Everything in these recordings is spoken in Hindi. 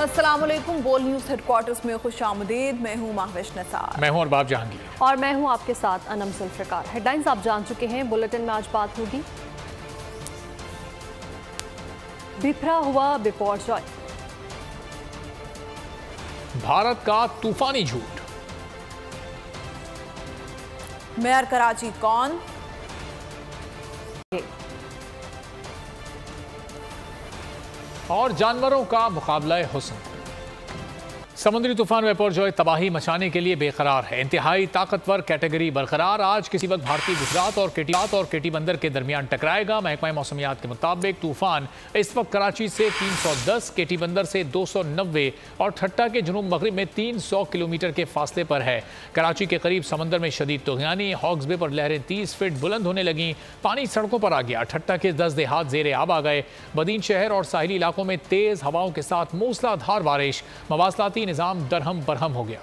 अस्सलामुअलैकुम। बोल न्यूज़ हेडक्वार्टर्स में खुशामदीद। मैं हूँ महविश नसार। मैं हूँ अरबाब जहांगीर और मैं हूँ आपके साथ अनम जुल्फ़िकार। हेडलाइंस आप जान चुके हैं। बुलेटिन में आज बात होगी बिफरा हुआ बिपरजॉय, भारत का तूफानी झूठ, मेयर कराची कौन, और जानवरों का मुकाबला हुस्न। समुद्री तूफान बिपरजॉय तबाही मचाने के लिए बेकरार है। इंतहाई ताकतवर कैटेगरी बरकरार। आज किसी वक्त भारतीय गुजरात और केटी बंदर के दरमियान टकराएगा। महकमा मौसमियात के मुताबिक तूफान इस वक्त कराची से 310, केटी बंदर से 290 और ठट्टा के जुनूब मगरिब में 300 किलोमीटर के फासले पर है। कराची के करीब समंदर में शदीद तूफ़ानी। हॉक्स बे पर लहरें 30 फीट बुलंद होने लगीं। पानी सड़कों पर आ गया। ठट्टा के 10 देहात ज़ेरे आब आ गए। बदीन शहर और साहिली इलाकों में तेज़ हवाओं के साथ मूसलाधार बारिश। मवासलाती निज़ाम दरहम बरहम हो गया।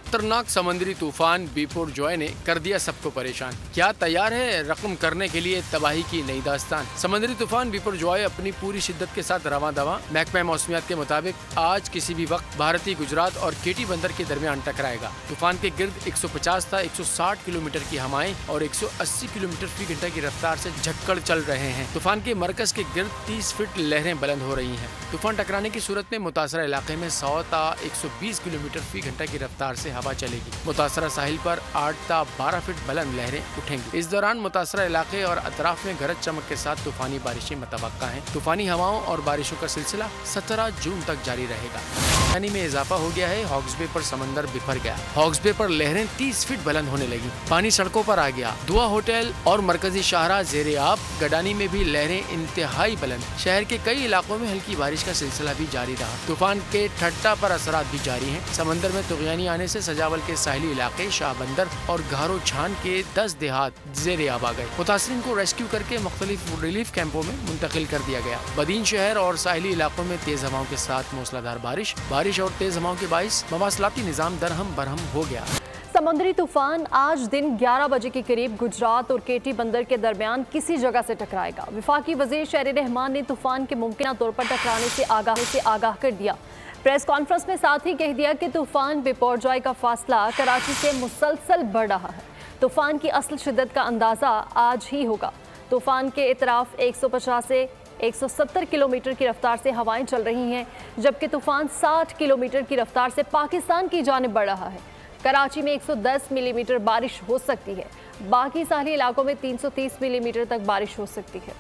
खतरनाक समुद्री तूफान बिपरजॉय ने कर दिया सबको परेशान। क्या तैयार है रकम करने के लिए तबाही की नई दास्तान। समुद्री तूफान बिपरजॉय अपनी पूरी शिद्दत के साथ रवां दवा। महकमा मौसमियात के मुताबिक आज किसी भी वक्त भारतीय गुजरात और केटी बंदर के दरमियान टकराएगा। तूफान के गिर्द 150 था 160 किलोमीटर की हवाएं और 180 किलोमीटर फी घंटा की रफ्तार से झटकड़ चल रहे हैं। तूफान के मरकज के गिर्द 30 फीट लहरें बुलंद हो रही हैं। तूफान टकराने की सूरत में मुतासरा इलाके में 100 था 120 किलोमीटर फी घंटा की रफ्तार से हवा चलेगी। मुतासरा साहिल पर 8 था 12 फीट बुलंद लहरें उठेंगी। इस दौरान मुतासरा इलाके और अतराफ में गरज चमक के साथ तूफानी बारिशें मुतवक्का हैं। तूफानी हवाओं और बारिशों का सिलसिला 17 जून तक जारी रहेगा। पानी में इजाफा हो गया है। हॉक्स बे पर समंदर बिफर गया। हॉक्स बे पर लहरें 30 फीट बुलंद होने लगी। पानी सड़कों पर आ गया। दुआ होटल और मरकजी शाहरा ज़ेरे आब। गडानी में भी लहरें इंतहाई बुलंद। शहर के कई इलाकों में हल्की बारिश का सिलसिला भी जारी रहा। तूफान के ठट्टा पर असरात भी जारी हैं। समंदर में तुग़यानी आने से सजावल के साहिली इलाके शाहबंदर और घारो छान के 10 देहात ज़ेरे आब आ गए। मुतासरीन को रेस्क्यू करके मुख्तलिफ रिलीफ कैंपों में मुंतकिल कर दिया गया। बदीन शहर और साहिली इलाकों में तेज हवाओं के साथ मूसलाधार बारिश और तेज हवाओं के बाइस मवासलाती निज़ाम दरहम बरहम हो गया। समुद्री तूफान आज दिन 11 बजे के करीब गुजरात और केटी बंदर के दरमियान किसी जगह से टकराएगा। वफाकी वज़ीर शहरी रहमान ने तूफान के मुमकिन तौर पर टकराने से आगाह कर दिया। प्रेस कॉन्फ्रेंस में साथ ही कह दिया कि तूफान बिपरजॉय का फासला कराची से मुसलसल बढ़ रहा है। तूफान की असल शिद्दत का अंदाज़ा आज ही होगा। तूफान के इतराफ 150 से 170 किलोमीटर की रफ्तार से हवाएं चल रही हैं, जबकि तूफान 60 किलोमीटर की रफ्तार से पाकिस्तान की जानिब बढ़ रहा है। कराची में 110 मिलीमीटर बारिश हो सकती है। बाकी साहिली इलाकों में 330 मिलीमीटर तक बारिश हो सकती है।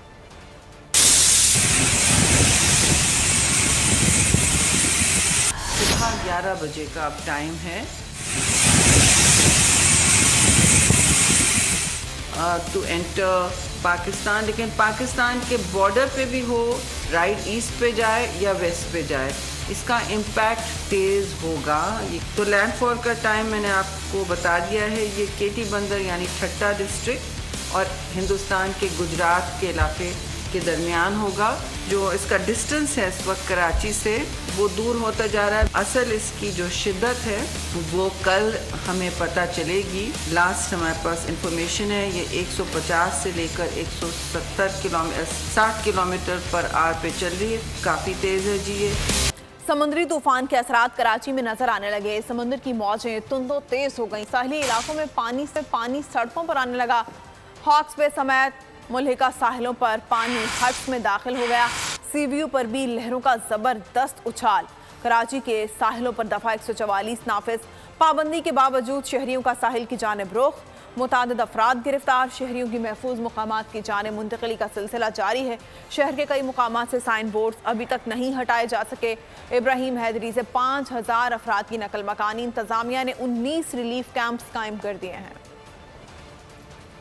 सुबह 11 बजे का अब टाइम है टू एंटर पाकिस्तान। लेकिन पाकिस्तान के बॉर्डर पे भी हो, राइट ईस्ट पे जाए या वेस्ट पे जाए, इसका इम्पैक्ट तेज़ होगा। ये तो लैंडफॉल का टाइम मैंने आपको बता दिया है। ये केटी बंदर यानी ठट्टा डिस्ट्रिक्ट और हिंदुस्तान के गुजरात के इलाके के दरमियान होगा। जो इसका डिस्टेंस है इस वक्त कराची से वो दूर होता जा रहा है। असल इसकी जो शिद्दत है वो कल हमें पता चलेगी। लास्ट हमारे पास इंफॉर्मेशन है ये 150 से लेकर 60 किलोमीटर पर आवर पे चल रही है। काफ़ी तेज़ है जी ये। समुद्री तूफान के असरात कराची में नजर आने लगे। समुद्र की मौजें तुंदो तेज हो गई। साहिली इलाकों में पानी सड़कों पर आने लगा। हॉक्स बे समेत मुल्हिका साहिलों पर पानी हट्स में दाखिल हो गया। सीवीयू पर भी लहरों का जबरदस्त उछाल। कराची के साहिलों पर दफा 144 नाफिज। पाबंदी के बावजूद शहरियों का साहिल की जानिब रुख। मुतादिद अफराद गिरफ्तार। शहरियों की महफूज मुकामात की जानिब मुंतकिली का सिलसिला जारी है। शहर के कई मुकामात से साइन बोर्ड्स अभी तक नहीं हटाए जा सके। इब्राहिम हैदरी से 5000 अफराद की नकल मकानी। इंतजामिया ने 19 रिलीफ कैंप्स कायम कर दिए हैं।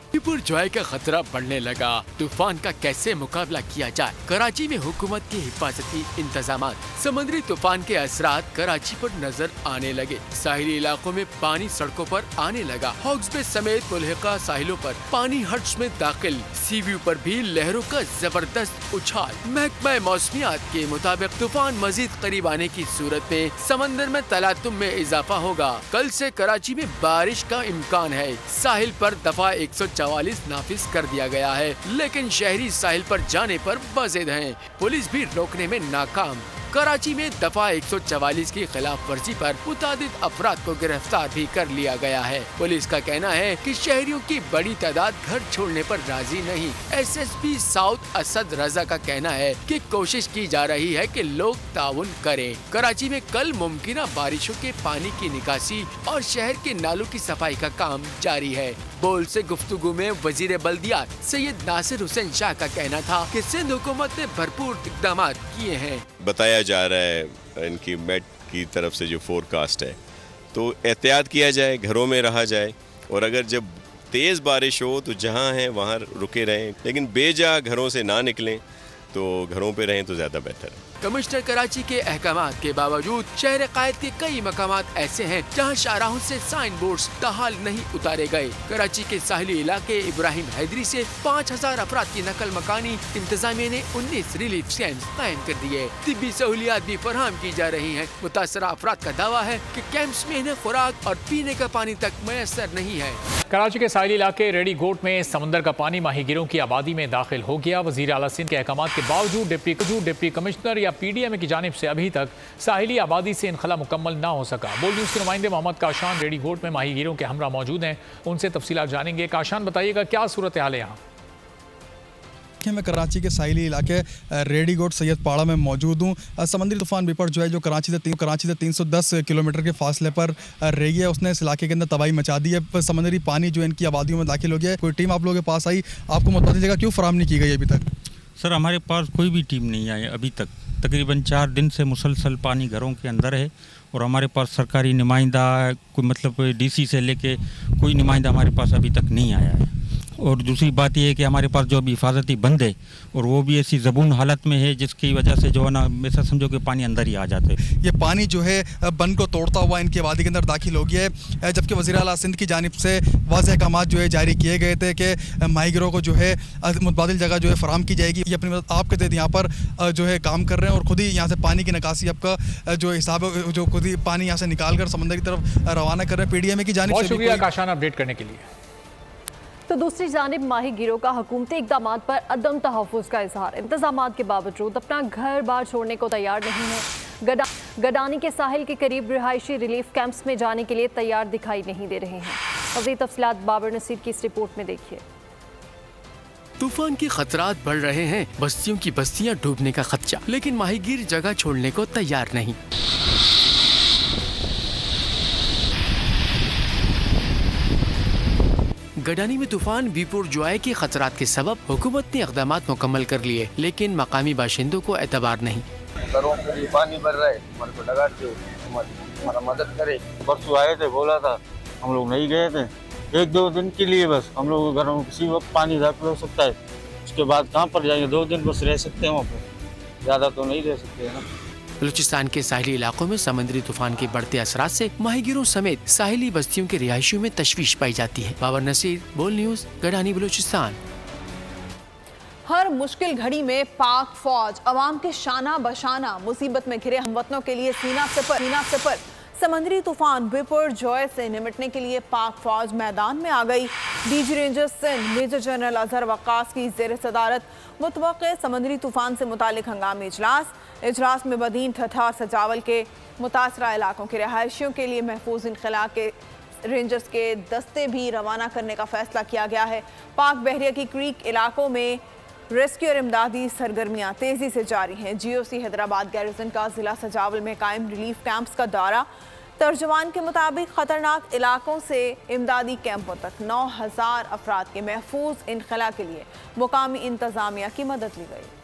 बिपरजॉय का खतरा बढ़ने लगा। तूफान का कैसे मुकाबला किया जाए। कराची में हुकूमत के हिफाजती इंतजाम। समुद्री तूफान के असरात कराची पर नजर आने लगे। साहिली इलाकों में पानी सड़कों पर आने लगा। हॉक्स बे समेत मुल्हिका साहिलों पर पानी हट्स में दाखिल। सीव्यू पर भी लहरों का जबरदस्त उछाल। महकमा मौसमियात के मुताबिक तूफान मजीद करीब आने की सूरत में समंदर में तलातुम में इजाफा होगा। कल से कराची में बारिश का इम्कान है। साहिल पर दफा 144 नाफिज कर दिया गया है, लेकिन शहरी साहिल पर जाने पर बाज़िद हैं। पुलिस भी रोकने में नाकाम। कराची में दफा 144 की खिलाफ वर्जी पर मुतादिद अफराद को गिरफ्तार भी कर लिया गया है। पुलिस का कहना है कि शहरियों की बड़ी तादाद घर छोड़ने पर राजी नहीं। SSP साउथ असद रजा का कहना है कि कोशिश की जा रही है कि लोग ताउन करें। कराची में कल मुमकिन बारिशों के पानी की निकासी और शहर के नालों की सफाई का काम जारी है। बोल से गुफ्तगू में वजीर बल्दियात सैयद नासिर हुसैन शाह का कहना था कि सिंध हुकूमत ने भरपूर इक़दाम किए हैं। बताया जा रहा है इनकी मेट की तरफ से जो फोरकास्ट है, तो एहतियात किया जाए, घरों में रहा जाए, और अगर जब तेज़ बारिश हो तो जहाँ हैं वहाँ रुके रहें, लेकिन बेजा घरों से ना निकलें, तो घरों पे रहें तो ज़्यादा बेहतर है। कमिश्नर कराची के अहकामात के बावजूद शहर कायद के कई मकामात ऐसे हैं जहां शाहराहों से साइन बोर्ड्स ताहाल नहीं उतारे गए। कराची के साहिली इलाके इब्राहिम हैदरी से 5000 अफराद की नकल मकानी इंतजामिया ने 19 रिलीफ कैंप कायम कर दिए। तिब्बी सहूलियात भी फराहम की जा रही हैं। मुतासरा अफराद का दावा है कि कैंप्स में इन्हें खुराक और पीने का पानी तक मैसर नहीं है। कराची के साहिली इलाके रेडी गोट में समंदर का पानी माहीगिरों की आबादी में दाखिल हो गया। वजीर आला सिंध के अहकामात के बावजूद डिप्टी कमिश्नर या PDM की जानिब से अभी तक साहिली आबादी से इनखला मुकम्मल ना हो सका। बोल न्यूज़ के नुमाइंदे मोहम्मद काशान रेडी गोट में माहीगिरों के हमरा मौजूद हैं, उनसे तफसीलात जानेंगे। काशान, बताइएगा क्या सूरत हाल है यहाँ? मैं कराची के साहिली इलाके रेडी गोट सैयद पाड़ा में मौजूद हूँ। समुद्री तूफान बिपर जो है जो कराची से 310 किलोमीटर के फासले पर रही है, उसने इस इलाके के अंदर तबाही मचा दी है। समुद्री पानी जो इनकी आबादियों में दाखिल हो गया है। कोई टीम आप लोगों के पास आई, आपको बता दीजिएगा क्यों फराहम नहीं की गई अभी तक? सर, हमारे पास कोई भी टीम नहीं आई अभी तक। तकरीबन 4 दिन से मुसलसल पानी घरों के अंदर है और हमारे पास सरकारी नुमाइंदा कोई मतलब DC से लेके कोई नुमाइंदा हमारे पास अभी तक नहीं आया है। और दूसरी बात यह है कि हमारे पास जो अभी हिफाजती बंद है और वो भी ऐसी ज़बून हालत में है जिसकी वजह से जो है ना ऐसा समझो कि पानी अंदर ही आ जाते हैं। ये पानी जो है बंद को तोड़ता हुआ इनकी आबादी के अंदर दाखिल हो गया है, जबकि वज़ीर आला सिंध की जानिब से वाज़ेह अहकाम जो है जारी किए गए थे कि माहीगिरों को जो है मुतबादिल जगह जो है फराहम की जाएगी। ये अपनी मदद आपके तहत यहाँ पर जो है काम कर रहे हैं और ख़ुद ही यहाँ से पानी की निकासी आपका जो हिसाब है जो खुद ही पानी यहाँ से निकाल कर समंदर की तरफ रवाना कर रहे हैं। PDM की जानिब से शुक्रिया काशान अपडेट करने के लिए। तो दूसरी जानिब माहीगिरों का हुकूमती इक़दामात पर अदम तहफ़्फ़ुज़ का इजहार। इंतज़ामात के बावजूद अपना घर बार छोड़ने को तैयार नहीं है। गडानी के साहिल के करीब रिहायशी रिलीफ कैंप्स में जाने के लिए तैयार दिखाई नहीं दे रहे हैं। मज़ीद तफ़सीलात बाबर नसीर की इस रिपोर्ट में देखिए। तूफान के खतरात बढ़ रहे हैं, बस्तियों की बस्तियां डूबने का खदशा, लेकिन माहीगीर जगह छोड़ने को तैयार नहीं। गडानी में तूफान बीपुर जोए के खतरात के सबब हुकूमत ने इक़दामात मुकम्मल कर लिए, लेकिन मकामी बाशिंदों को एतबार नहीं। घरों के लिए पानी भर रहा है, हमारे को लगा के हमारा मदद करे। परसों आए थे, बोला था, हम लोग नहीं गए थे। 1-2 दिन के लिए बस हम लोग घरों में किसी वक्त पानी दाखिल हो सकता है, उसके बाद कहाँ पर जाएंगे? 2 दिन बस रह सकते हैं वहाँ पर, ज़्यादा तो नहीं रह सकते हैं। बलूचिस्तान के साहिली इलाकों में समुद्री तूफान के बढ़ते असरात से माहीगिरों समेत साहिली बस्तियों के रिहायशियों में तशवीश पाई जाती है। बाबर नसीर, बोल न्यूज़, गडानी, बलूचिस्तान। हर मुश्किल घड़ी में पाक फौज अवाम के शाना बशाना मुसीबत में घिरे हमवतनों के लिए सीना से पर समंदरी तूफान बिपर जॉय से निपटने के लिए पाक फौज मैदान में आ गई। DG Rangers Sindh major general Azhar Waqas की ज़ेर सदारत मुतवक्के समंदरी तूफान से मुतालिक हंगामी इजलास में बदीन ठठा और सजावल के मुतासरा इलाकों के रहायशियों के लिए महफूज इनखला के रेंजर्स के दस्ते भी रवाना करने का फैसला किया गया है। पाक बहरिया की क्रीक इलाकों में रेस्क्यू और इमदादी सरगर्मियां तेजी से जारी हैं। GOC हैदराबाद गैरिजन का जिला सजावल में कायम रिलीफ कैंप्स का दौरा। तर्जुमान के मुताबिक खतरनाक इलाकों से इमदादी कैंपों तक 9000 अफराद के महफूज इनखला के लिए मुकामी इंतजामिया की मदद ली गई।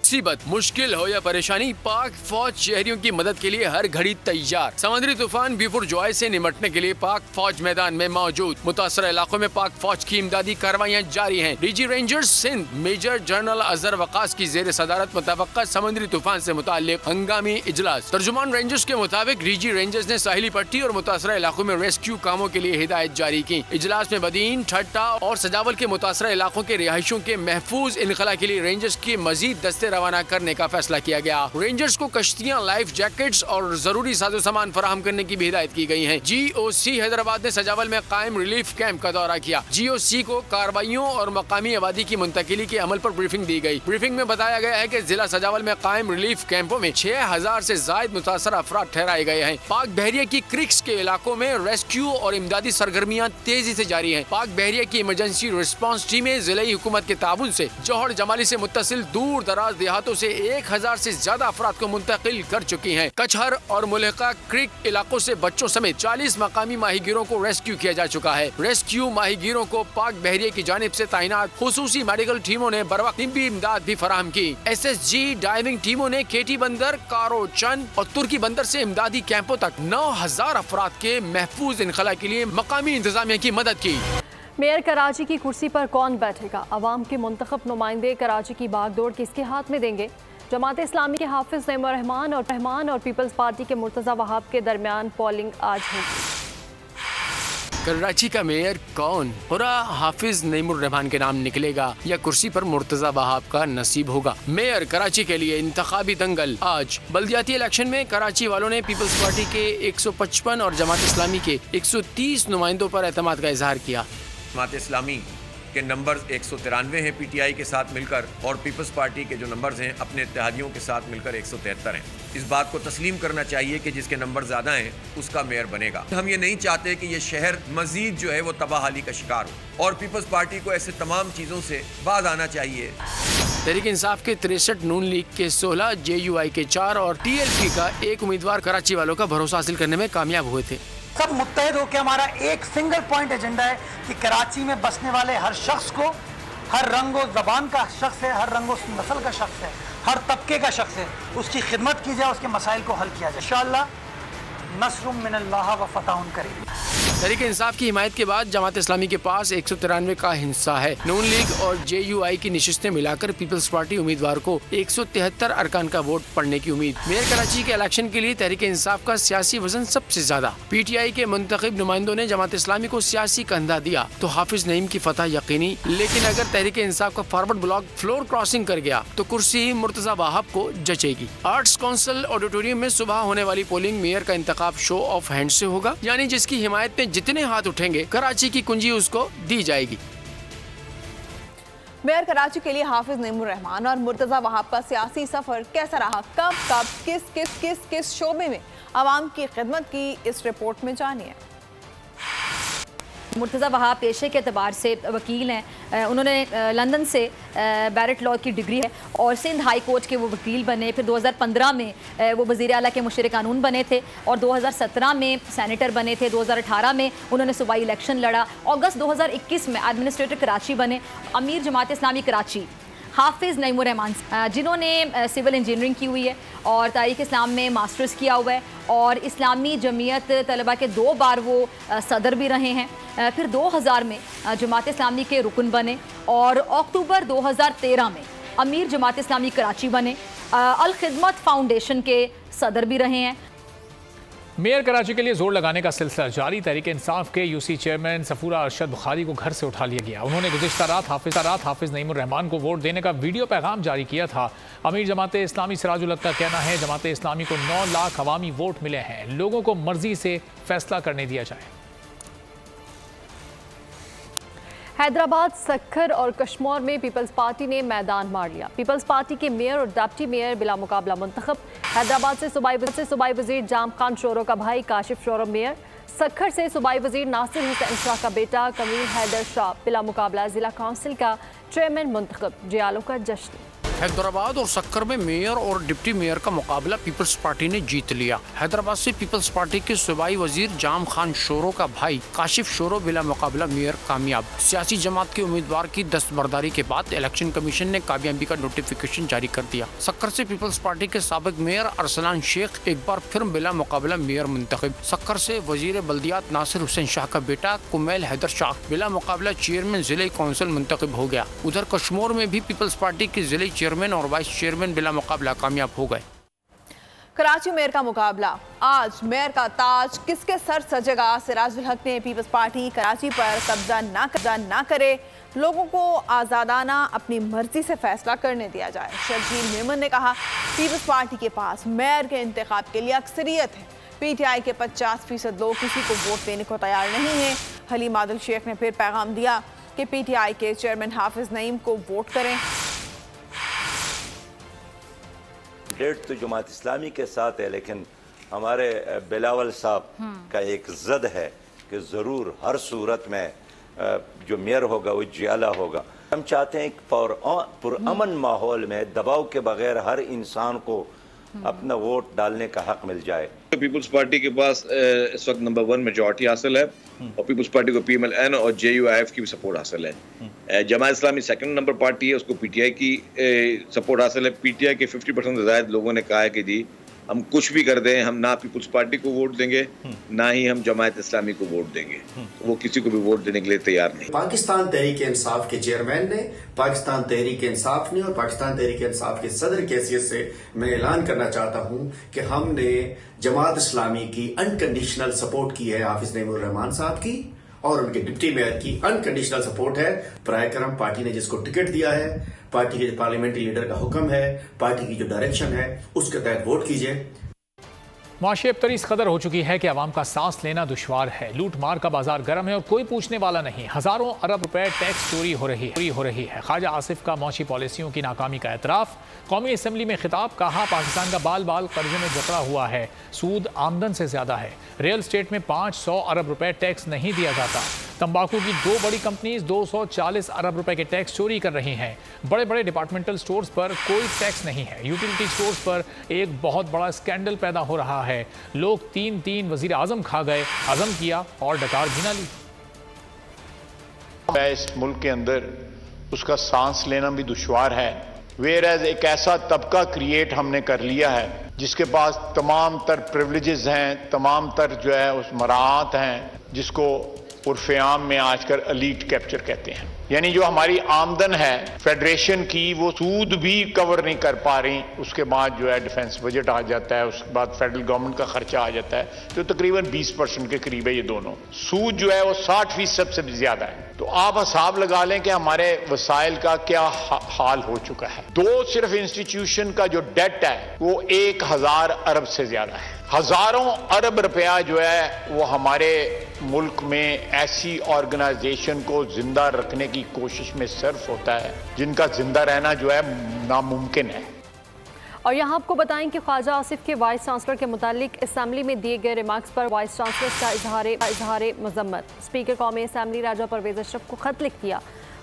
मुसीबत, मुश्किल हो या परेशानी, पाक फौज शहरियों की मदद के लिए हर घड़ी तैयार। समुद्री तूफान बिपुर जॉय से निपटने के लिए पाक फौज मैदान में मौजूद। मुतासरा इलाकों में पाक फौज की इमदादी कार्रवाइयाँ जारी हैं। DG Rangers Sindh major general Azhar Waqas की जेर सदारत मुतवक्का समुद्री तूफान से मुताल्लिक हंगामी इजलास। तर्जुमान रेंजर्स के मुताबिक DG रेंजर्स ने साहिली पट्टी और मुतासरा इलाकों में रेस्क्यू कामों के लिए हिदायत जारी की। इजलास में बदीन, ठट्टा और सजावल के मुतासरा इलाकों के रिहायशियों के महफूज इनखला के लिए रेंजर्स की मजीद दस्ते रवाना करने का फैसला किया गया। रेंजर्स को कश्तियां, लाइफ जैकेट्स और जरूरी साजो सामान फराहम करने की भी हिदायत की गई है। GOC हैदराबाद ने सजावल में कायम रिलीफ कैंप का दौरा किया। GOC को कार्रवाइयों और मकामी आबादी की मुंतकिली के अमल पर ब्रीफिंग दी गई। ब्रीफिंग में बताया गया है कि जिला सजावल में कायम रिलीफ कैंपों में 6000 से ज्यादा मुतासर अफराद ठहराए गए हैं। पाक बहरिया की क्रिक्स के इलाकों में रेस्क्यू और इमदादी सरगर्मियां तेजी से जारी हैं। पाक बहरिया की इमरजेंसी रिस्पांस टीमें जिले हुकूमत के ताबून से जौहर जमाली से मुत्तसिल दूर दराज देहातों से 1000 से ज्यादा अफराद को मुंतकिल कर चुकी हैं। कचहर और मुल्का क्रिक इलाकों से बच्चों समेत 40 मकामी माहीगीरों को रेस्क्यू किया जा चुका है। रेस्क्यू माहीगीरों को पाक बहरिया की जानिब से तैनात खुसूसी मेडिकल टीमों ने बरवक्त तिब्बी इमदाद भी फराहम की। SSG डाइविंग टीमों ने केटी बंदर, कारो चंद और तुर्की बंदर से इमदादी कैंपों तक 9000 अफराद के महफूज इनखला के लिए मकामी इंतजामिया की मदद की। मेयर कराची की कुर्सी पर कौन बैठेगा? अवाम के मुंतखब नुमाइंदे कराची की बागडोर किसके हाथ में देंगे? जमात इस्लामी के हाफिज नईमुर रहमान और पीपल्स पार्टी के मुर्तज़ा वहाब के दरमियान पोलिंग आज होगी। कराची का मेयर कौन? पूरा हाफिज नईमुर रहमान के नाम निकलेगा या कुर्सी पर मुर्तज़ा वहाब का नसीब होगा? मेयर कराची के लिए इंतखाबी दंगल आज। बल्दियाती इलेक्शन में कराची वालों ने पीपल्स पार्टी के 155 और जमात इस्लामी के 130 नुमाइंदों पर एतमाद का इजहार किया। जमात इस्लामी के नंबर्स 193 हैं PTI के साथ मिलकर, और पीपल्स पार्टी के जो नंबर्स हैं अपने इत्तेहादियों के साथ मिलकर 173 हैं। इस बात को तस्लीम करना चाहिए कि जिसके नंबर ज़्यादा हैं उसका मेयर बनेगा। हम ये नहीं चाहते कि ये शहर मजीद जो है वो तबाहाली का शिकार हो, और पीपल्स पार्टी को ऐसे तमाम चीज़ों से बाज आना चाहिए। तहरीक इंसाफ के 63, नून लीग के 16, JUI के 4 और TLP का 1 उम्मीदवार कराची वालों का भरोसा हासिल करने में कामयाब हुए थे। सब मुत्तहिद होकर हमारा एक सिंगल पॉइंट एजेंडा है कि कराची में बसने वाले हर शख्स को, हर रंग व ज़बान का शख्स है, हर रंग व नस्ल का शख्स है, हर तबके का शख्स है, उसकी खिदमत की जाए, उसके मसाइल को हल किया जाए। इंशाअल्लाह नस्रुम मिनल्लाह व फतहुन करीब। तहरीक इंसाफ की हिमायत के बाद जमात इस्लामी के पास 193 का हिस्सा है। नून लीग और JUI की निशिस्तें मिलाकर पीपल्स पार्टी उम्मीदवार को 173 अरकान का वोट पड़ने की उम्मीद। मेयर कराची के इलेक्शन के लिए तहरीक इंसाफ का सियासी वजन सबसे ज्यादा। PTI के मुंतखब नुमाइंदों ने जमात इस्लामी को सियासी कंधा दिया तो हाफिज नईम की फतह यकीनी। लेकिन अगर तहरीक इंसाफ का फॉरवर्ड ब्लॉक फ्लोर क्रॉसिंग कर गया तो कुर्सी मुर्तज़ा वहाब को जचेगी। आर्ट्स काउंसिल ऑडिटोरियम में सुबह होने वाली पोलिंग मेयर का इंतखाब शो ऑफ हैंड से होगा, यानी जिसकी हिमायत में जितने हाथ उठेंगे कराची की कुंजी उसको दी जाएगी। मेयर कराची के लिए हाफिज नईमुर रहमान और मुर्तज़ा वहाब का सियासी सफर कैसा रहा? कब किस शोबे में आवाम की खिदमत की, इस रिपोर्ट में जानिए। मुर्तज़ा वहाब पेशे के अतबार से वकील हैं। उन्होंने लंदन से बैरिट लॉ की डिग्री है और सिंध हाई कोर्ट के वो वकील बने। फिर 2015 में वो वज़ीर आला के मुशीर कानून बने थे और 2017 में सेनेटर बने थे। 2018 में उन्होंने सूबाई इलेक्शन लड़ा। अगस्त 2021 में एडमिनिस्ट्रेटर कराची बने। अमीर जमात इस्लामी कराची हाफिज़ नईमुर रहमान, जिन्होंने सिविल इंजीनियरिंग की हुई है और तारीख़ इस्लाम में मास्टर्स किया हुआ है और इस्लामी जमीयत तलबा के 2 बार वो सदर भी रहे हैं। फिर 2000 में जमात इस्लामी के रुकन बने और अक्टूबर 2013 में अमीर जमात इस्लामी कराची बने। अल खिदमत फाउंडेशन के सदर भी रहे हैं। मेयर कराची के लिए जोर लगाने का सिलसिला जारी। तहरीक इंसाफ के UC चेयरमैन सफूरा अरशद बुखारी को घर से उठा लिया गया। उन्होंने गुज़िश्ता रात हाफिज नईमुर रहमान को वोट देने का वीडियो पैगाम जारी किया था। अमीर जमात इस्लामी सिराजुल हक का कहना है जमात इस्लामी को 9 लाख अवामी वोट मिले हैं, लोगों को मर्जी से फैसला करने दिया जाए। हैदराबाद, सक्खर और कश्मोर में पीपल्स पार्टी ने मैदान मार लिया। पीपल्स पार्टी के मेयर और डिप्टी मेयर बिला मुकाबला मुंतखब। हैदराबाद से सूबाई वजीर जाम खान शोरो का भाई काशिफ शोरो मेयर। सक्खर से सूबाई वजीर नासिर हुसैन शाह का बेटा कमील हैदर शाह बिला मुकाबला जिला काउंसिल का चेयरमैन मुंतखब। जियालों का जश्न। हैदराबाद और सक्कर में मेयर और डिप्टी मेयर का मुकाबला पीपल्स पार्टी ने जीत लिया। हैदराबाद से पीपल्स पार्टी के सूबाई वजीर जाम खान शोरो का भाई काशिफ शोरो बिला मुकाबला मेयर कामयाब। सियासी जमात के उम्मीदवार की दस्तबरदारी के बाद इलेक्शन कमीशन ने कामयाबी का नोटिफिकेशन जारी कर दिया। सक्कर से पीपल्स पार्टी के साबिक मेयर अरसलान शेख एक बार फिर बिला मुकाबला मेयर मुंतखब। सक्कर से वजीर बल्दियात नासिर हुसैन शाह का बेटा कुमैल हैदर शाह बिला मुकाबला चेयरमैन जिले काउंसिल मुंतखब हो गया। उधर कश्मोर में भी पीपल्स पार्टी के जिले चेयरमैन और वाइस चेयरमैन बिला मुकाबला कामयाब हो गए। कराची मेयर का मुकाबला आज। मेयर का ताज किसके सर सजेगा? सिराजुल हक ने पीपल्स पार्टी कराची पर कब्जा ना करे लोगों को आज़ादाना अपनी मर्जी से फैसला करने दिया जाए। शर्जील मेमन ने कहा, पीपल्स पार्टी के पास मेयर के इंतखाब के लिए अक्सरियत है। पीटीआई के 50% लोग किसी को वोट देने को तैयार नहीं हैं। हलीम आदिल शेख ने फिर पैगाम दिया कि पीटीआई के चेयरमैन हाफिज नईम को वोट करें। डेट तो जमात इस्लामी के साथ है, लेकिन हमारे बिलावल साहब का एक ज़द है कि ज़रूर हर सूरत में जो मेयर होगा वो जियाला होगा। हम चाहते हैं पुरअमन माहौल में दबाव के बगैर हर इंसान को अपना वोट डालने का हक मिल जाए। पीपल्स पार्टी के पास इस वक्त नंबर 1 मेजॉरिटी हासिल है और पीपल्स पार्टी को PMLN और JUIF की भी सपोर्ट हासिल है। Jamaat Islami second number party है, उसको PTI की सपोर्ट हासिल है। PTI के 50% से ज़्यादा लोगों ने कहा है कि जी हम कुछ भी कर दें, हम ना पीपल्स पार्टी को वोट देंगे ना ही हम जमात इस्लामी को वोट देंगे। वो किसी को भी वोट देने के लिए तैयार नहीं। पाकिस्तान तहरीक इंसाफ के चेयरमैन ने, पाकिस्तान तहरीक इंसाफ ने और पाकिस्तान तहरीक इंसाफ के सदर की हैसियत से मैं ऐलान करना चाहता हूं कि हमने जमात इस्लामी की अनकंडीशनल सपोर्ट की है। हाफिज नईमुर रहमान साहब की और उनके डिप्टी मेयर की अनकंडीशनल सपोर्ट है। बराए करम पार्टी ने जिसको टिकट दिया है, पार्टी के पार्लियामेंट्री लीडर का हुक्म है, पार्टी की जो डायरेक्शन है उसके तहत वोट कीजिए। माशी अबतरी इस कदर हो चुकी है कि आवाम का सांस लेना दुश्वार है। लूट मार का बाजार गर्म है और कोई पूछने वाला नहीं। हजारों अरब रुपए टैक्स चोरी हो रही है। ख्वाजा आसिफ का मौशी पॉलिसियों की नाकामी का एतराफ। कौमी असम्बली में खिताब, कहा पाकिस्तान का बाल बाल कर्जे में जकड़ा हुआ है, सूद आमदन से ज्यादा है। रियल स्टेट में 500 अरब रुपए टैक्स नहीं दिया जाता। तंबाकू की 2 बड़ी कंपनीज 240 अरब रुपए के टैक्स चोरी कर रही हैं। बड़े बड़े डिपार्टमेंटल स्टोर्स पर कोई टैक्स नहीं है। यूटिलिटी स्टोर्स पर एक बहुत बड़ा स्कैंडल पैदा हो रहा है। लोग 3 वजीर आजम खा गए, आजम किया और डकार भी ना ली। इस मुल्क के अंदर उसका सांस लेना भी दुश्वार है। वेयरएज एक ऐसा तबका क्रिएट हमने कर लिया है जिसके पास तमाम तर प्रिविलेजेस हैं, तमाम तर जो है उस मराहत हैं, जिसको उर्फ़े आम में आजकल एलीट कैप्चर कहते हैं। यानी जो हमारी आमदन है फेडरेशन की वो सूद भी कवर नहीं कर पा रही। उसके बाद जो है डिफेंस बजट आ जाता है, उसके बाद फेडरल गवर्नमेंट का खर्चा आ जाता है जो तकरीबन 20% के करीब है। ये दोनों सूद जो है वो 60% से भी ज्यादा है। तो आप हिसाब लगा लें कि हमारे वसाइल का क्या हाल हो चुका है। 2 सिर्फ इंस्टीट्यूशन का जो डेट है वो 1000 अरब से ज्यादा है। हजारों अरब रुपया जो है वो हमारे मुल्क में ऐसी ऑर्गेनाइजेशन को जिंदा रखने की कोशिश में सर्फ होता है जिनका जिंदा रहना जो है नामुमकिन है। और यहाँ आपको बताएं कि ख्वाजा आसिफ के वाइस चांसलर के मुतालिक असेंबली में दिए गए रिमार्क्स पर वाइस चांसलर का इजहार मजम्मत। स्पीकर कौमी असेंबली राजा परवेज अशरफ को खत लिख दिया।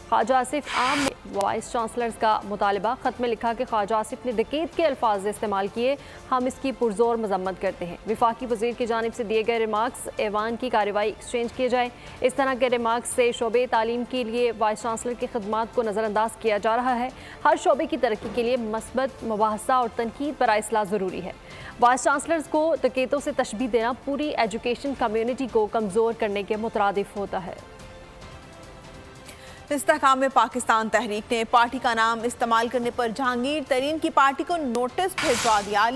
ख्वाजा आसिफ आम ने वाइस चांसलर्स का मुतालबा। खत में लिखा कि ख्वाजा आसिफ ने डकैत के अल्फाज इस्तेमाल किए, हम इसकी पुरजोर मजम्मत करते हैं। विफाकी वजीर की जानिब से दिए गए रिमार्क्स ऐवान की कार्रवाई एक्सचेंज किए जाए। इस तरह के रिमार्क्स से शोबे तालीम के लिए वाइस चांसलर की खिदमात को नज़रअंदाज किया जा रहा है। हर शोबे की तरक्की के लिए मस्बत मुबाहसा और तनकीद पर इस्लाह ज़रूरी है। वाइस चांसलर्स को डकैतों से तशबीह देना पूरी एजुकेशन कम्यूनिटी को कमज़ोर करने के मुतरादिफ होता है। इस्तेहकाम में पाकिस्तान तहरीक ने पार्टी का नाम इस्तेमाल करने पर जहांगीर तरीन की पार्टी को नोटिस भिजवा दिया।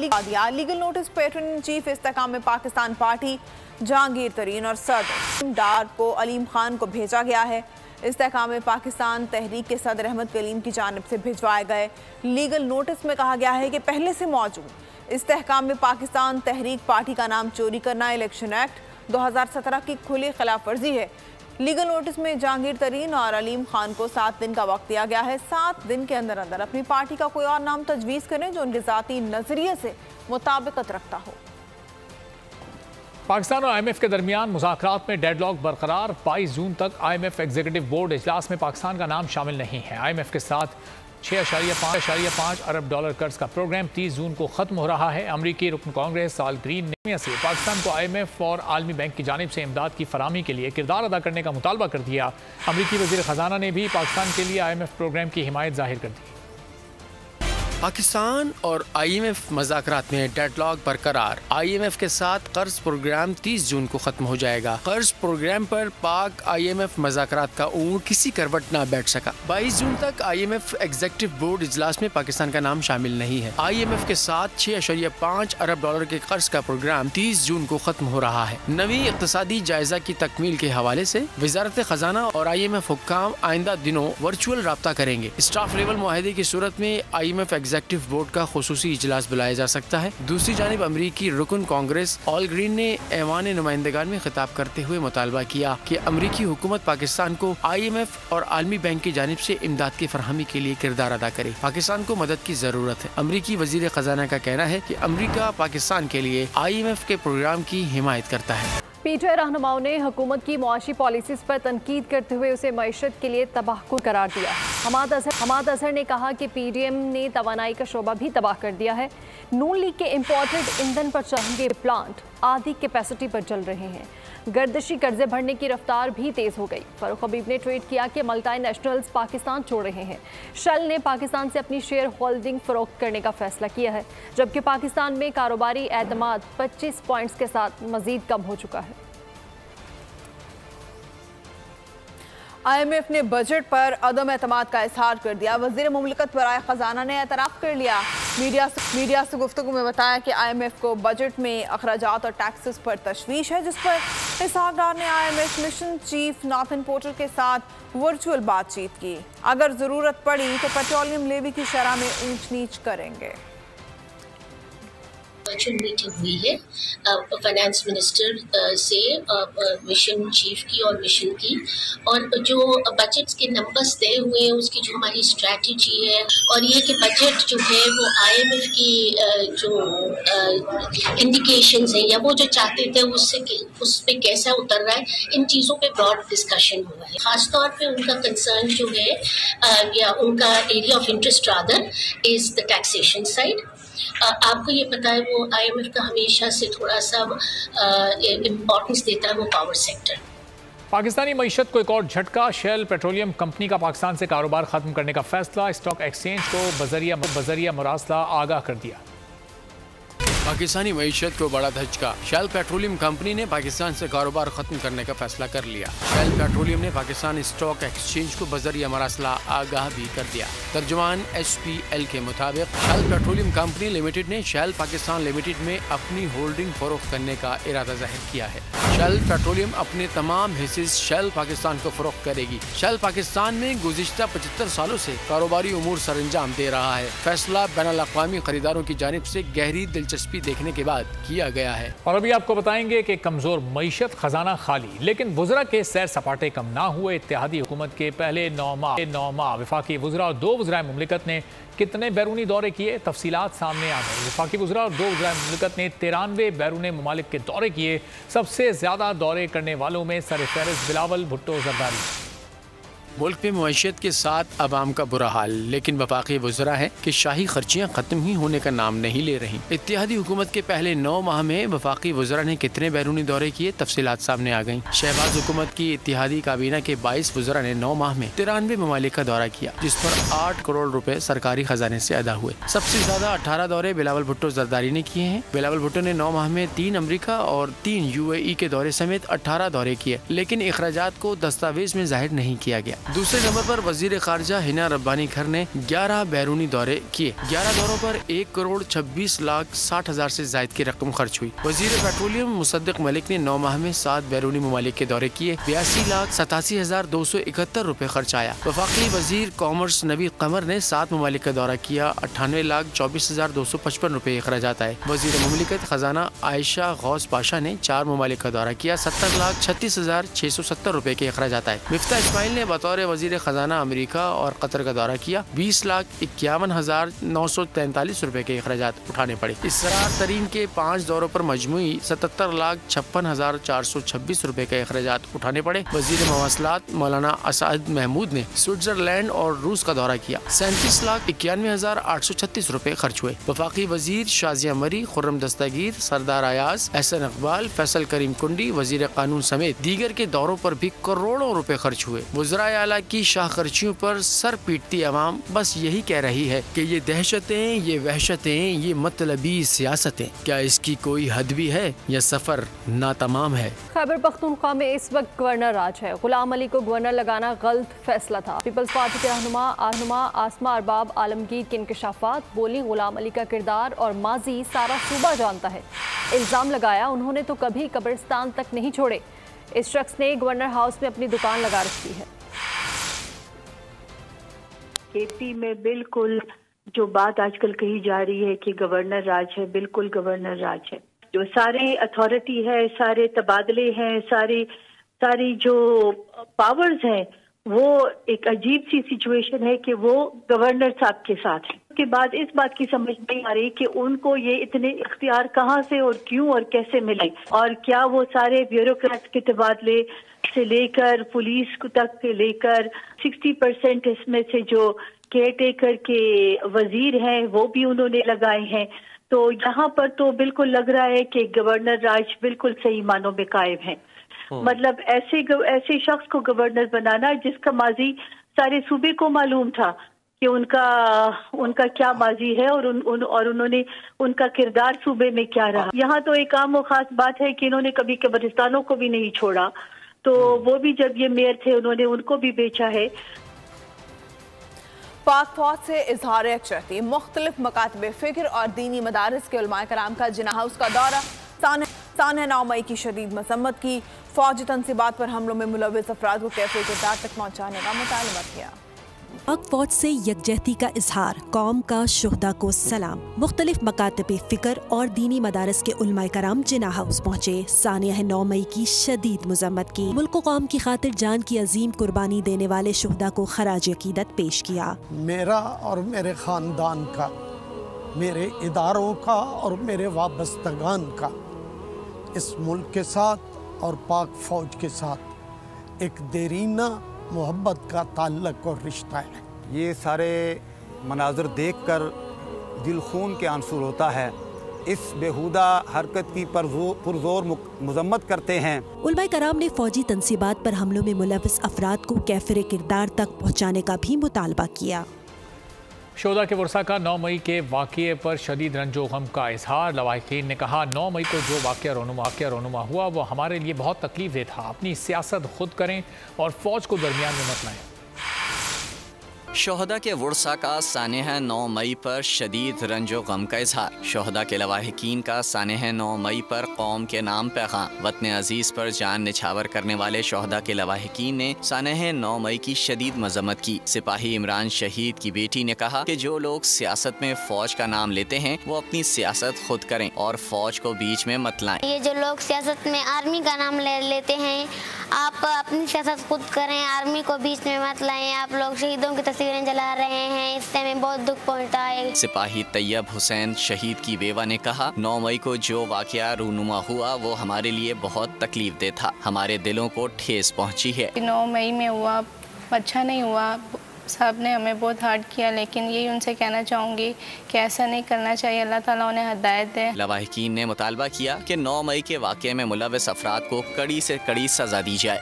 Legal notice patron in chief Istehkam में पाकिस्तान पार्टी जहांगीर तरीन और सदर डार को अलीम खान को भेजा गया है। इस्तेहकाम में पाकिस्तान तहरीक के सदर अहमद कलीम की जानिब से भिजवाए गए लीगल नोटिस में कहा गया है कि पहले से मौजूद इस्तेहकाम में पाकिस्तान तहरीक पार्टी का नाम चोरी करना इलेक्शन एक्ट 2017 की खुली खिलाफ वर्जी है। लीगल नोटिस में जहांगीर तरीन और अलीम खान को 7 दिन का वक्त दिया गया है। 7 दिन के अंदर अंदर अपनी पार्टी का कोई और नाम तजवीज़ करें जो उनके ज़ाती नजरिए से मुताबिकत रखता हो। पाकिस्तान और IMF के दरमियान मुज़ाकरात में डेडलॉक बरकरार। 22 जून तक IMF एग्जीक्यूटिव बोर्ड इजलास में पाकिस्तान का नाम शामिल नहीं है। IMF के साथ 6.5 अरब डॉलर कर्ज का प्रोग्राम 30 जून को खत्म हो रहा है। अमरीकी रुकन कांग्रेस साल ग्रीन ने से पाकिस्तान को IMF और आलमी बैंक की जानिब से इमदाद की फराहमी के लिए किरदार अदा करने का मुतालबा कर दिया। अमरीकी वज़ीर ख़जाना ने भी पाकिस्तान के लिए IMF प्रोग्राम की हिमायत जाहिर कर दी। पाकिस्तान और IMF मुज़ाकरात में डेडलॉक बरकरार। IMF के साथ कर्ज प्रोग्राम 30 जून को खत्म हो जाएगा। कर्ज प्रोग्राम पर पाक IMF मुज़ाकरात का ऊँट किसी करवट न बैठ सका। 22 जून तक IMF एग्जीक्यूटिव बोर्ड इजलास में पाकिस्तान का नाम शामिल नहीं है। IMF के साथ 6.5 अरब डॉलर के कर्ज का प्रोग्राम 30 जून को खत्म हो रहा है। नवी इक़्तिसादी जायजा की तकमील के हवाले से वज़ारत खजाना और IMF हुक्काम आइंदा दिनों वर्चुअल राब्ता करेंगे। स्टाफ लेवल मुआहदे की सूरत में IMF एग्जीक्यूटिव बोर्ड का खुसूसी इजलास बुलाया जा सकता है। दूसरी जानिब अमरीकी रुकन कांग्रेस ऑल ग्रीन ने ऐवान नुमाइंदगान में खिताब करते हुए मुतालबा किया कि अमरीकी हुकूमत पाकिस्तान को IMF और आलमी बैंक की जानिब से इमदाद की फरहमी के लिए किरदार अदा करे। पाकिस्तान को मदद की जरूरत है। अमरीकी वजीर खजाना का कहना है कि अमरीका पाकिस्तान के लिए IMF के प्रोग्राम की हिमायत करता है। PTI रहनुमाओं ने हुकूमत की मुआशी पॉलिसीज पर तनकीद करते हुए उसे मईशत के लिए तबाहकुन करार दिया। हमाद अजहर ने कहा कि PDM ने तवानाई का शोबा भी तबाह कर दिया है। नून लीग के इम्पोर्टेड ईंधन पर चलेंगे प्लांट आधी कैपेसिटी पर चल रहे हैं। गर्दिशी कर्जे भरने की रफ्तार भी तेज हो गई। फारूक हबीब ने ट्वीट किया कि मल्टीनेशनल्स पाकिस्तान छोड़ रहे हैं। शेल ने पाकिस्तान से अपनी शेयर होल्डिंग फरोख्त करने का फैसला किया है, जबकि पाकिस्तान में कारोबारी एतमाद 25 पॉइंट्स के साथ मजीद कम हो चुका है। IMF ने बजट पर अदम एतमाद का इजहार कर दिया। वज़ीर मुमलिकत बराए ख़जाना ने एतराफ़ कर लिया। मीडिया से गुफ्तगू में बताया कि IMF को बजट में अखराजात और टैक्सेस पर तशवीश है, जिस पर इसहाक डार ने IMF mission chief Nathan porter के साथ वर्चुअल बातचीत की। अगर ज़रूरत पड़ी तो पेट्रोलियम लेवी की शरह में ऊंच नीच करेंगे। वर्चुअल मीटिंग हुई है फाइनेंस मिनिस्टर से मिशन चीफ की और मिशन की, और जो बजट्स के नंबर्स तय हुए हैं उसकी जो हमारी स्ट्रैटेजी है, और ये कि बजट जो है वो IMF की जो इंडिकेशंस हैं या वो जो चाहते थे उस पे कैसा उतर रहा है, इन चीज़ों पे ब्रॉड डिस्कशन हुआ है। ख़ासतौर पे उनका कंसर्न जो है या उनका area of interest rather is the taxation side. आपको ये पता है वो IMF का हमेशा से थोड़ा सा इम्पोर्टेंस देता है वो पावर सेक्टर। पाकिस्तानी मईशत को एक और झटका। शेल पेट्रोलियम कंपनी का पाकिस्तान से कारोबार खत्म करने का फैसला। स्टॉक एक्सचेंज को बजरिया मुरासला आगाह कर दिया। पाकिस्तानी मईशत को बड़ा धचका। शेल पेट्रोलियम कंपनी ने पाकिस्तान से कारोबार खत्म करने का फैसला कर लिया। शेल पेट्रोलियम ने पाकिस्तान स्टॉक एक्सचेंज को बजरिया मरासला आगाह भी कर दिया। तर्जुमान SPL के मुताबिक शेल पेट्रोलियम कंपनी लिमिटेड ने शेल पाकिस्तान लिमिटेड में अपनी होल्डिंग फरोख्त करने का इरादा जाहिर किया है। शेल पेट्रोलियम अपने तमाम हिस्से शेल पाकिस्तान को फरोख्त करेगी। शेल पाकिस्तान में गुज़िश्ता 75 सालों से कारोबारी उमूर सरअंजाम दे रहा है। फैसला बैनुल-अक़वामी खरीदारों की जानिब से गहरी दिलचस्पी देखने के बाद किया गया है। और अभी आपको बताएंगे कि कमजोर मईशत, खजाना खाली, लेकिन वुज़रा के सैर सपाटे कम ना हुए। इत्तेहादी हुकूमत के पहले 9 माह वफाकी वुज़रा और 2 वज़राए मुमलिकत ने कितने बैरूनी दौरे किए, तफसीलात सामने आ गई। वफाकी वुज़रा और 2 वज़राए मुमलिकत ने 93 बैरून ममालिक के दौरे किए। सबसे ज्यादा दौरे करने वालों में सरफहरिस्त बिलावल भुट्टो जरदारी। मुल्क में मुआशियत के साथ अवाम का बुरा हाल, लेकिन वफाकी वज़रा है कि शाही खर्चियाँ खत्म ही होने का नाम नहीं ले रही। इत्तेहादी हुकूमत के पहले 9 माह में वफाकी वज़रा ने कितने बैरूनी दौरे किए, तफसीलात सामने आ गयी। शहबाज हुकूमत की इत्तेहादी काबीना के 22 वज़रा ने 9 माह में 93 ममालिक का दौरा किया, जिस पर 8 करोड़ रुपए सरकारी खजाने से अदा हुए। सबसे ज्यादा 18 दौरे बिलावल भुट्टो जरदारी ने किए हैं। बिलावल भुट्टो ने 9 माह में 3 अमरीका और 3 UAE के दौरे समेत 18 दौरे किए, लेकिन अखराजात को दस्तावेज में जाहिर नहीं किया गया। दूसरे नंबर पर वजीर खारजा हिना रब्बानी खर ने 11 बैरूनी दौरे किए। 11 दौरों पर 1 करोड़ 26 लाख 60 हजार से जायद की रकम खर्च हुई। वजीर पेट्रोलियम मुसद्दिक मलिक ने 9 माह में 7 बैरूनी ममालिक के दौरे किए। 82 लाख 87 हजार 271 रुपए खर्च आया। वफाकी वजीर कॉमर्स नबी कमर ने 7 ममालिक का दौरा किया। 98 लाख 24 हजार 255 रुपए अखराजात आए। वजीर मुमलिकत खजाना आयशा गौस पाशा ने 4 ममालिक का दौरा किया। 70 लाख 36 हजार 670 रुपए के अखराजात आए। मिफ्ता इस्माइल ने बतौर वजीर खजाना अमेरिका और कतर का दौरा किया। 20 लाख 51 हजार 943 रुपए के अखराजात उठाने पड़े। इसरार तरीन के 5 दौरों पर मजमुई 77 लाख 56 हजार 426 रुपए के अखराजात उठाने पड़े। वजीर मवासलात मौलाना असद महमूद ने स्विट्जरलैंड और रूस का दौरा किया। 37 लाख 91 हजार 836 रुपए खर्च हुए। वफाकी वजीर शाजिया मरी, खुर्रम दस्तगीर, सरदार अयाज, एहसन इकबाल, फैसल करीम कुंडी, वजीर कानून समेत दीगर के दौरों पर भी करोड़ों रुपए खर्च हुए। वज़राए आला की शाखर्चियों पर सर पीटती आवाम बस यही कह रही है कि ये दहशतें, ये वहशतें, ये मतलबी सियासतें, क्या इसकी कोई हद भी है या सफर नातमाम है? खैबर पख्तूनख्वा में इस वक्त गवर्नर राज है। गुलाम अली को गवर्नर लगाना गलत फैसला था। पीपल्स पार्टी के रहनुमा आसमा अरबाब आलमगीर के इंकशाफात बोली, गुलाम अली का किरदार और माजी सारा सूबा जानता है। इल्ज़ाम लगाया उन्होंने तो कभी कब्रिस्तान तक नहीं छोड़े। इस शख्स ने गवर्नर हाउस में अपनी दुकान लगा रखी है। केपी में बिल्कुल जो बात आजकल कही जा रही है कि गवर्नर राज है, बिल्कुल गवर्नर राज है। जो सारे अथॉरिटी है, सारे तबादले हैं, सारी जो पावर्स हैं, वो एक अजीब सी सिचुएशन है कि वो गवर्नर साहब के साथ है। उसके बाद इस बात की समझ नहीं आ रही कि उनको ये इतने इख्तियार कहाँ से और क्यों और कैसे मिले, और क्या वो सारे ब्यूरोक्रेट्स के तबादले से लेकर पुलिस तक के लेकर 60% इसमें से जो केयर टेकर के वजीर हैं वो भी उन्होंने लगाए हैं। तो यहाँ पर तो बिल्कुल लग रहा है कि गवर्नर राज बिल्कुल सही मानों में कायम है। मतलब ऐसे शख्स को गवर्नर बनाना जिसका माजी सारे सूबे को मालूम था कि उनका क्या माजी है और उन्होंने उनका किरदार सूबे में क्या रहा। यहाँ तो एक आम और खास बात है कि इन्होंने कभी कब्रिस्तानों को भी नहीं छोड़ा, तो वो भी जब ये मेयर थे उन्होंने उनको भी बेचा है। पाक फौज से इजहार यकजहती, मुख्तलिफ मकातबे फिक्र और दीनी मदारिस के उलमाए कराम का जिन्ना हाउस का दौरा। सानह 9 मई की शदीद मजम्मत की। फौजी तनसीबात पर हमलों में मुलव्विस अफराद को कैफे किरदार तक पहुँचाने का मुतालबा किया। पाक फौज से यकजहती का इजहार, कौम का शुहदा को सलाम। मुख्तलिफ मकातबे फिक्र और दीनी मदारस के उलमाए कराम जिन्ना हाउस पहुँचे। सानिया 9 मई की शदीद मजम्मत की। मुल्क व कौम की खातिर जान की अजीम कुर्बानी देने वाले शुहदा को खराज अकीदत पेश किया। मेरा और मेरे खानदान का, मेरे इदारों का और मेरे वाबस्तगान का इस मुल्क के साथ और पाक फौज के साथ एक देरीना मोहब्बत का ताल्लुक और रिश्ता है। ये सारे मनाज़र देखकर दिल खून के आंसू होता है। इस बेहुदा हरकत की पुरजोर मजम्मत करते हैं। उलमाए कराम ने फौजी तनसीबात पर हमलों में मुलव्विस अफराद को कैफिर किरदार तक पहुँचाने का भी मुतालबा किया। शोदा के वर्सा का 9 मई के वाक़ये पर शदीद रंजो गम का इजहार। लवाहिकीन ने कहा, 9 मई को जो वाक़या रोनुमा हुआ वो हमारे लिए बहुत तकलीफ दे था। अपनी सियासत खुद करें और फौज को दरमियान में मत लाएं। शोहदा के वर्सा का सानेह 9 मई पर शदीद रंजो गम का इजहार। शोहदा के लवाहिकीन का सानेह 9 मई पर कौम के नाम पैगाम। वतन अजीज़ पर जान निछावर करने वाले शोहदा के लवाहिकीन ने सानेह 9 मई की शदीद मजम्मत की। सिपाही इमरान शहीद की बेटी ने कहा कि जो लोग सियासत में फौज का नाम लेते हैं वो अपनी सियासत खुद करें और फौज को बीच में मत लाएं। ये जो लोग सियासत में आर्मी का नाम लेते हैं, आप अपनी सियासत खुद करें, आर्मी को बीच में मत लाएं। आप लोग शहीदों की तस्वीरें जला रहे हैं, इससे हमें बहुत दुख पहुंचता है। सिपाही तैयब हुसैन शहीद की बेवा ने कहा, 9 मई को जो वाकया रूनुमा हुआ वो हमारे लिए बहुत तकलीफ दे था। हमारे दिलों को ठेस पहुंची है। 9 मई में हुआ अच्छा नहीं हुआ, साहब ने हमें बहुत हार्ड किया, लेकिन यही उनसे कहना चाहूँगी कि ऐसा नहीं करना चाहिए। अल्लाह ताला उन्हें हिदायत दे। लवाहिकीन ने मुतालबा किया कि 9 मई के वाक़ये में मुलव्विस अफराद को कड़ी से कड़ी सज़ा दी जाए।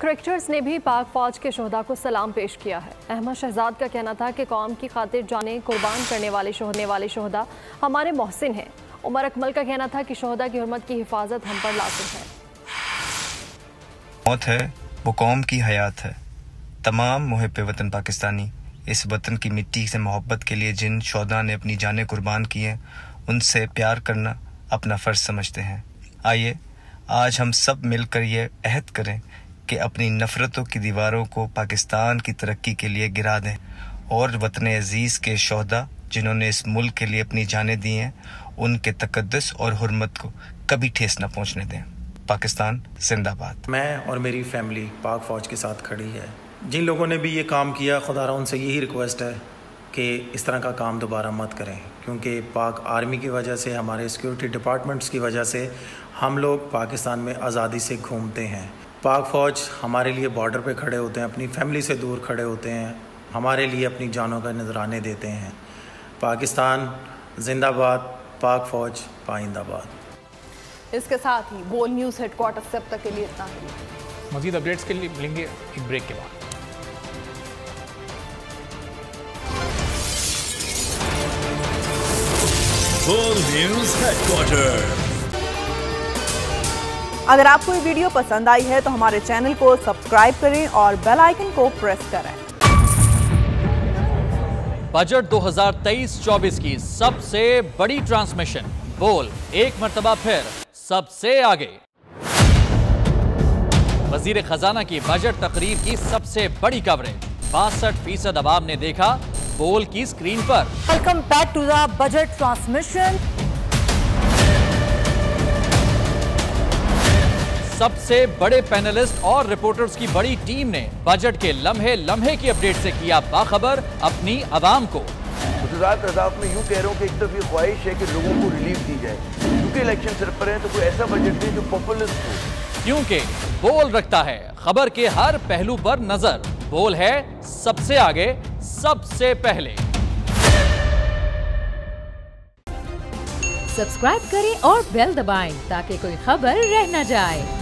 क्रिकेटर्स ने भी पाक फौज के शोहदा को सलाम पेश किया है। अहमद शहजाद का कहना था कि कौम की खातिर जानें कुर्बान करने वाले शोहदा हमारे मोहसिन हैं। उमर अकमल का कहना था कि शोहदा की हुर्मत की हिफाजत हम पर लाजिम है। मौत है वो कौम की हयात है। तमाम मुहिब वतन पाकिस्तानी इस वतन की मिट्टी से मोहब्बत के लिए जिन शोहदा ने अपनी जानें कुर्बान की हैं, उनसे प्यार करना अपना फ़र्ज समझते हैं। आइए आज हम सब मिलकर ये अहद करें कि अपनी नफ़रतों की दीवारों को पाकिस्तान की तरक्की के लिए गिरा दें और वतन अजीज़ के शोहदा जिन्होंने इस मुल्क के लिए अपनी जानें दी हैं, उनके तकद्दुस और हुर्मत को कभी ठेस न पहुँचने दें। पाकिस्तान जिंदाबाद। मैं और मेरी फैमिली पाक फ़ौज के साथ खड़ी है। जिन लोगों ने भी ये काम किया, खुदा उनसे यही रिक्वेस्ट है कि इस तरह का काम दोबारा मत करें, क्योंकि पाक आर्मी की वजह से, हमारे सिक्योरिटी डिपार्टमेंट्स की वजह से हम लोग पाकिस्तान में आज़ादी से घूमते हैं। पाक फ़ौज हमारे लिए बॉर्डर पे खड़े होते हैं, अपनी फैमिली से दूर खड़े होते हैं, हमारे लिए अपनी जानों का नजराने देते हैं। पाकिस्तान जिंदाबाद, पाक फ़ौज पाइंदाबाद। इसके साथ ही बोल न्यूज़ हेडक्वार्टर से अब तक के लिए इतना ही। मजीद अपडेट्स के लिए मिलेंगे एक ब्रेक के बाद। बोल न्यूज़ हेडक्वार्टर। अगर आपको ये वीडियो पसंद आई है तो हमारे चैनल को सब्सक्राइब करें और बेल आइकन को प्रेस करें। बजट 2023-24 की सबसे बड़ी ट्रांसमिशन बोल एक मर्तबा फिर सबसे आगे। वजीर खजाना की बजट तकरीर की सबसे बड़ी कवरेज 62% अवाम ने देखा बोल की स्क्रीन पर। Welcome back to the budget transmission. सबसे बड़े पैनलिस्ट और रिपोर्टर्स की बड़ी टीम ने बजट के लम्हे लम्हे की अपडेट से किया बाखबर अपनी आवाम को। गुजरात अदालत में यूं कह रहा हूं कि एक तरफ ये ख्वाहिश है कि लोगों को रिलीफ दी जाए, क्योंकि इलेक्शन सिर पर है तो कोई ऐसा बजट दे जो पॉपुलिस्ट हो। क्योंकि बोल रखता है खबर के हर पहलू पर नजर। बोल है सबसे आगे सबसे पहले। सब्सक्राइब करें और बेल दबाएं ताकि कोई खबर रह न जाए।